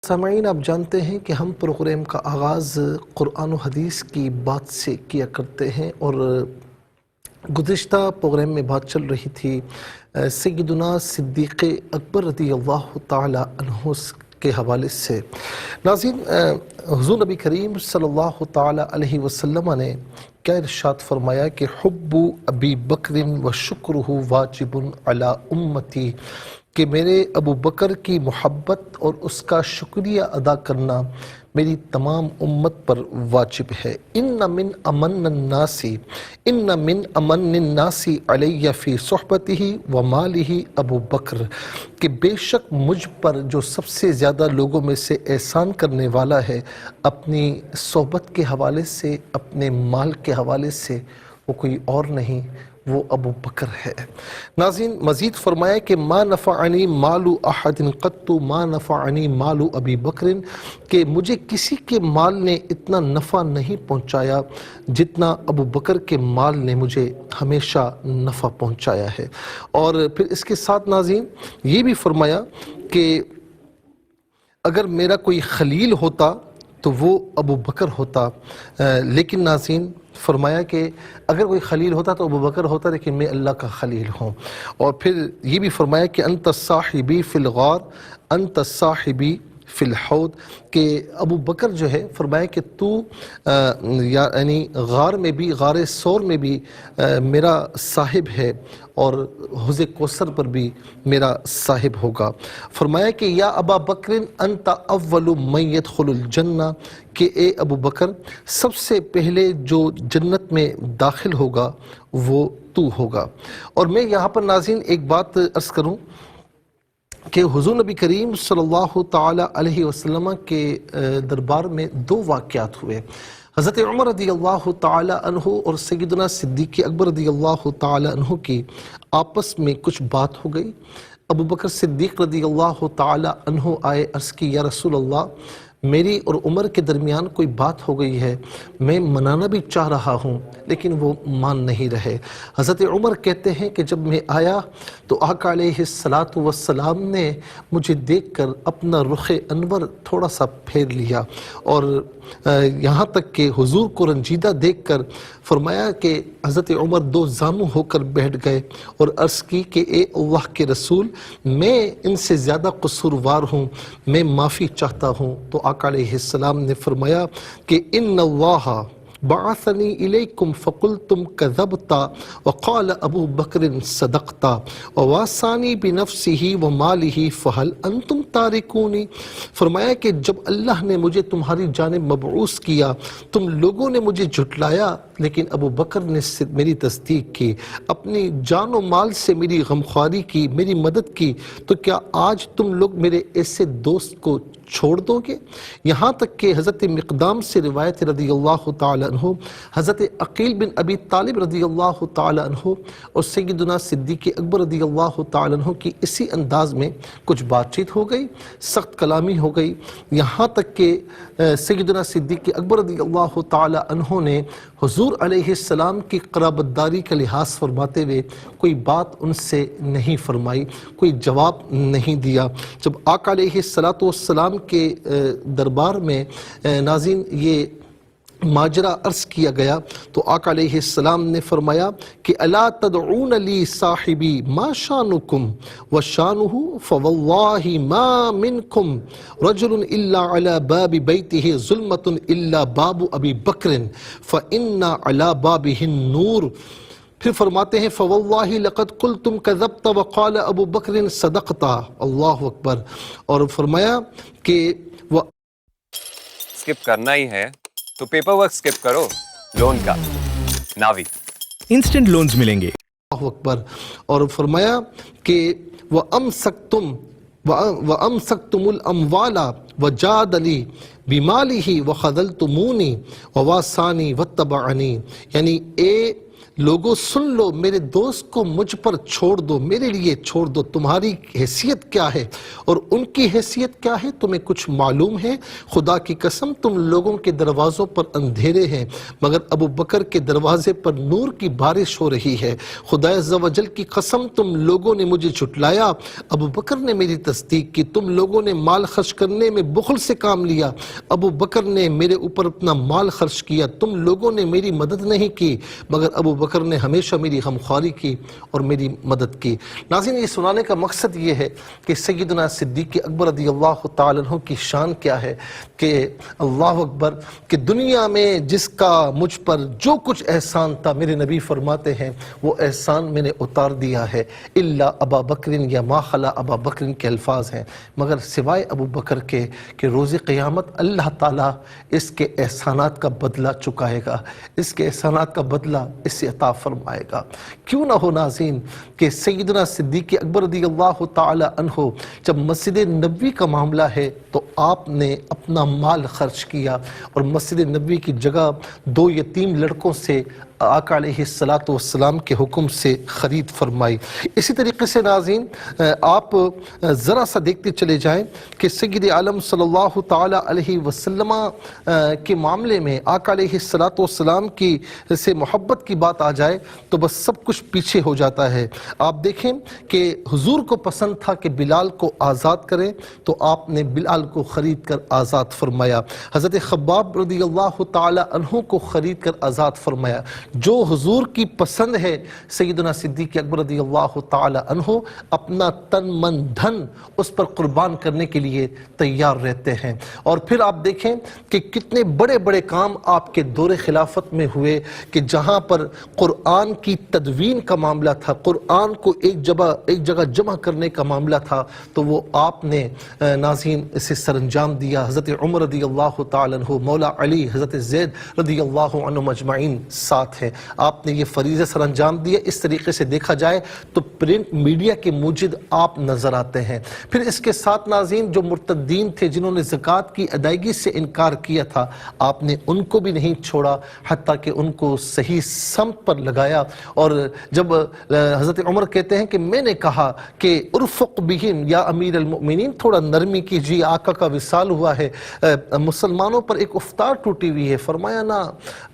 سامعین، آپ جانتے ہیں کہ ہم پروگرام کا آغاز قرآن و حدیث کی بات سے کیا کرتے ہیں، اور گزشتہ پروگرام میں بات چل رہی تھی سیدنا صدیق اکبر رضی اللہ تعالی عنہ کے حوالے سے۔ ناظرین، حضور نبی کریم صلی اللہ تعالی علیہ وسلم نے کیا ارشاد فرمایا کہ حب ابی بکر و شکرہ واجب علی امتی، کہ میرے ابو بکر کی محبت اور اس کا شکریہ ادا کرنا میری تمام امت پر واجب ہے۔ ان من امن الناس علی فی صحبتہ و مالہ ابو بکر، کہ بے شک مجھ پر جو سب سے زیادہ لوگوں میں سے احسان کرنے والا ہے اپنی صحبت کے حوالے سے، اپنے مال کے حوالے سے، وہ کوئی اور نہیں، وہ ابو بکر ہے۔ ناظرین، مزید فرمایا کہ ما نفعنی مال احد قط ما نفعنی مال ابی بکر، کہ مجھے کسی کے مال نے اتنا نفع نہیں پہنچایا جتنا ابو بکر کے مال نے مجھے ہمیشہ نفع پہنچایا ہے۔ اور پھر اس کے ساتھ ناظرین یہ بھی فرمایا کہ اگر میرا کوئی خلیل ہوتا تو وہ ابو بکر ہوتا، لیکن ناظرین فرمایا کہ اگر کوئی خلیل ہوتا تو ابو بکر ہوتا، لیکن میں اللہ کا خلیل ہوں۔ اور پھر یہ بھی فرمایا کہ انت صاحبی فی الغار انت صاحبی فی الحوض، کہ ابو بکر جو ہے فرمایا کہ تو یعنی غار میں بھی، غار ثور میں بھی میرا صاحب ہے، اور حوض کوثر پر بھی میرا صاحب ہوگا۔ فرمایا کہ یا ابا بکر انت اول من يدخل الجنہ، کہ اے ابو بکر سب سے پہلے جو جنت میں داخل ہوگا وہ تو ہوگا۔ اور میں یہاں پر ناظرین ایک بات عرض کروں کہ حضور نبی کریم صلی اللہ تعالی علیہ وسلم کے دربار میں دو واقعات ہوئے۔ حضرت عمر رضی اللہ تعالی عنہ اور سیدنا صدیق اکبر رضی اللہ تعالی عنہ کی آپس میں کچھ بات ہو گئی۔ ابو بکر صدیق رضی اللہ تعالی عنہ آئے، عرض کی یا رسول اللہ، میری اور عمر کے درمیان کوئی بات ہو گئی ہے، میں منانا بھی چاہ رہا ہوں لیکن وہ مان نہیں رہے۔ حضرت عمر کہتے ہیں کہ جب میں آیا تو آقا علیہ السلام نے مجھے دیکھ کر اپنا رخ انور تھوڑا سا پھیر لیا، اور یہاں تک کہ حضور کو رنجیدہ دیکھ کر فرمایا کہ حضرت عمر دو زانو ہو کر بیٹھ گئے اور عرض کی کہ اے اللہ کے رسول، میں ان سے زیادہ قصوروار ہوں، میں معافی چاہتا ہوں۔ تو آقا علیہ السلام نے فرمایا کہ ان اللہ بعثنی الیکم فقلتم کذبتا وقال ابو بکر صدقتا وواسانی بنفسہ ومالہ فہل انتم تارکونی، فرمایا کہ جب اللہ نے مجھے تمہاری جانب مبعوث کیا، تم لوگوں نے مجھے جھٹلایا، لیکن ابو بکر نے میری تصدیق کی، اپنی جان و مال سے میری غمخواری کی، میری مدد کی، تو کیا آج تم لوگ میرے ایسے دوست کو چھوڑ دو گے؟ یہاں تک کہ حضرت مقدام سے روایت رضی اللہ تعالی عنہ، حضرت عقیل بن ابی طالب رضی اللہ تعالی عنہ اور سیدنا صدیق اکبر رضی اللہ تعالی عنہ کی اسی انداز میں کچھ بات چیت ہو گئی، سخت کلامی ہو گئی، یہاں تک کہ سیدنا صدیق اکبر رضی اللہ تعالی عنہ نے حضور علیہ السلام کی قرابت داری کا لحاظ فرماتے ہوئے کوئی بات ان سے نہیں فرمائی، کوئی جواب نہیں دیا۔ جب آقا علیہ السلام کے دربار میں ناظرین یہ ماجرا عرض کیا گیا تو آقا علیہ السلام نے فرمایا کہ الا تدعون لی صاحبی ما شانکم وشانہ فواللہ ما منکم رجل الا علی باب بیتہ ظلمۃ الا باب ابی بکر فإن علی بابہ النور۔ پھر فرماتے ہیں فواللہ لقد قلتم کذبت وقال ابو بکر صدقتا، اللہ اکبر۔ اور فرمایا کہ وہ اسکپ کرنا ہی ہے تو پیپر ورک اسکپ کرو، لون کا ناوی انسٹنٹ لونز ملیں گے، اللہ اکبر۔ اور فرمایا کہ وَأَمْسَكْتُمُ الْأَمْوَالَ وَجَادَ لِي بِمَالِهِ وَخَذَلْتُمُونِي وَوَاسَانِي وَاتَّبَعَنِي، یعنی اے لوگوں سن لو، میرے دوست کو مجھ پر چھوڑ دو، میرے لیے چھوڑ دو، تمہاری حیثیت کیا ہے اور ان کی حیثیت کیا ہے تمہیں کچھ معلوم ہے؟ خدا کی قسم تم لوگوں کے دروازوں پر اندھیرے ہیں مگر ابو بکر کے دروازے پر نور کی بارش ہو رہی ہے۔ خدا عز و جل کی قسم تم لوگوں نے مجھے جھٹلایا، ابو بکر نے میری تصدیق کی، تم لوگوں نے مال خرچ کرنے میں بخل سے کام لیا، ابو بکر نے میرے اوپر اپنا مال خرچ کیا، تم لوگوں نے میری مدد نہیں کی مگر ابو بکر نے ہمیشہ میری غمخواری کی اور میری مدد کی۔ ناظرین، یہ سنانے کا مقصد یہ ہے کہ سیدنا صدیق اکبر رضی اللہ تعالیٰ عنہ کی شان کیا ہے کہ اللہ اکبر، کہ دنیا میں جس کا مجھ پر جو کچھ احسان تھا میرے نبی فرماتے ہیں وہ احسان میں نے اتار دیا ہے، الا ابا بکر یا ما خلا ابا بکر کے الفاظ ہیں، مگر سوائے ابو بکر کے کہ روز قیامت اللہ تعالیٰ اس کے احسانات کا بدلہ چکائے گا، اس کے احسانات کا بدلہ اس سے عطا فرمائے گا۔ کیوں نہ ہو ناظرین کہ سیدنا صدیق اکبر رضی اللہ تعالی عنہ جب مسجد نبوی کا معاملہ ہے تو آپ نے اپنا مال خرچ کیا اور مسجد نبوی کی جگہ 2 یتیم لڑکوں سے آقا علیہ السلام کے حکم سے خرید فرمائی۔ اسی طریقے سے ناظرین آپ ذرا سا دیکھتے چلے جائیں کہ سید عالم صلی اللہ تعالی علیہ وسلم کے معاملے میں آقا علیہ السلام کی سے محبت کی بات آ جائے تو بس سب کچھ پیچھے ہو جاتا ہے۔ آپ دیکھیں کہ حضور کو پسند تھا کہ بلال کو آزاد کریں تو آپ نے بلال کو خرید کر آزاد فرمایا، حضرت خباب رضی اللہ تعالی عنہ کو خرید کر آزاد فرمایا۔ جو حضور کی پسند ہے سیدنا صدیق اکبر رضی اللہ تعالی عنہ اپنا تن من دھن اس پر قربان کرنے کے لیے تیار رہتے ہیں۔ اور پھر آپ دیکھیں کہ کتنے بڑے بڑے کام آپ کے دور خلافت میں ہوئے کہ جہاں پر قرآن کی تدوین کا معاملہ تھا، قرآن کو ایک جگہ جمع کرنے کا معاملہ تھا تو وہ آپ نے ناظرین اسے سر انجام دیا۔ حضرت عمر رضی اللہ تعالی عنہ، مولا علی، حضرت زید رضی اللہ عنہ مجمعین ساتھ ہے، آپ نے یہ فریضہ سر انجام دیا۔ اس طریقے سے دیکھا جائے تو پرنٹ میڈیا کے موجد آپ نظر آتے ہیں۔ پھر اس کے ساتھ ناظرین جو مرتدین تھے جنہوں نے زکوٰۃ کی ادائیگی سے انکار کیا تھا آپ نے ان کو بھی نہیں چھوڑا حتیٰ کہ ان کو صحیح سمت پر لگایا۔ اور جب حضرت عمر کہتے ہیں کہ میں نے کہا کہ ارفق بہم یا امیر المؤمنین، تھوڑا نرمی کیجیے، آقا کا وصال ہوا ہے، مسلمانوں پر ایک افطار ٹوٹی ہوئی ہے، فرمایا نہ،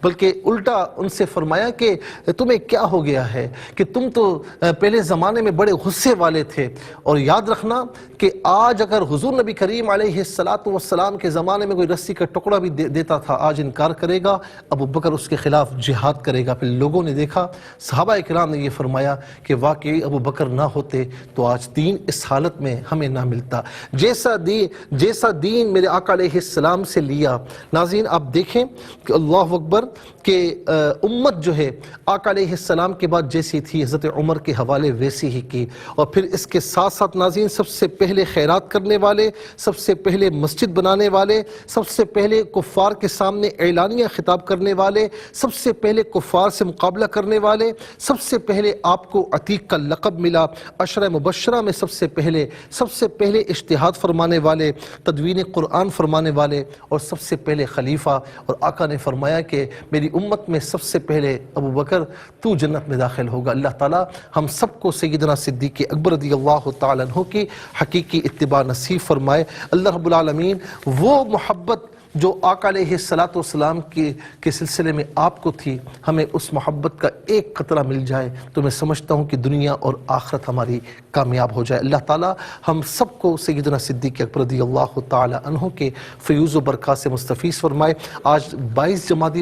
بلکہ الٹا ان سے فرمایا کہ تمہیں کیا ہو گیا ہے کہ تم تو پہلے زمانے میں بڑے غصے والے تھے، اور یاد رکھنا کہ آج اگر حضور نبی کریم علیہ السلام کے زمانے میں کوئی رسی کا ٹکڑا بھی دیتا تھا آج انکار کرے گا، ابو بکر اس کے خلاف جہاد کرے گا۔ پھر لوگوں نے دیکھا، صحابہ کرام نے یہ فرمایا کہ واقعی ابو بکر نہ ہوتے تو آج دین اس حالت میں ہمیں نہ ملتا، جیسا دین میرے آقا علیہ السلام سے لیا۔ ناظرین آپ دیکھیں کہ اللہ اکبر کہ امت جو ہے آقا علیہ السلام کے بعد جیسی تھی حضرت عمر کے حوالے ویسی ہی کی، اور پھر اس کے ساتھ ساتھ ناظرین سب سے پہلے خیرات کرنے والے، سب سے پہلے مسجد بنانے والے، سب سے پہلے کفار کے سامنے اعلانیہ خطاب کرنے والے، سب سے پہلے کفار سے مقابلہ کرنے والے، سب سے پہلے آپ کو عتیق کا لقب ملا، عشرہ مبشرہ میں سب سے پہلے اجتہاد فرمانے والے، تدوین قرآن فرمانے والے، اور سب سے پہلے خلیفہ، اور آقا نے فرمایا کہ میری امت میں سب سے پہلے ابو بکر تو جنت میں داخل ہوگا۔ اللہ تعالی ہم سب کو سیدنا صدیق اکبر رضی اللہ تعالی عنہ کی حقیقی اتباع نصیب فرمائے۔ اللہ رب العالمین وہ محبت جو آقا علیہ السلام کے سلسلے میں آپ کو تھی، ہمیں اس محبت کا ایک قطرہ مل جائے تو میں سمجھتا ہوں کہ دنیا اور آخرت ہماری کامیاب ہو جائے۔ اللہ تعالی ہم سب کو سیدنا صدیق اکبر رضی اللہ تعالی عنہ کے فیوز و برکات سے مستفیض فرمائے۔ آج 22 جمادی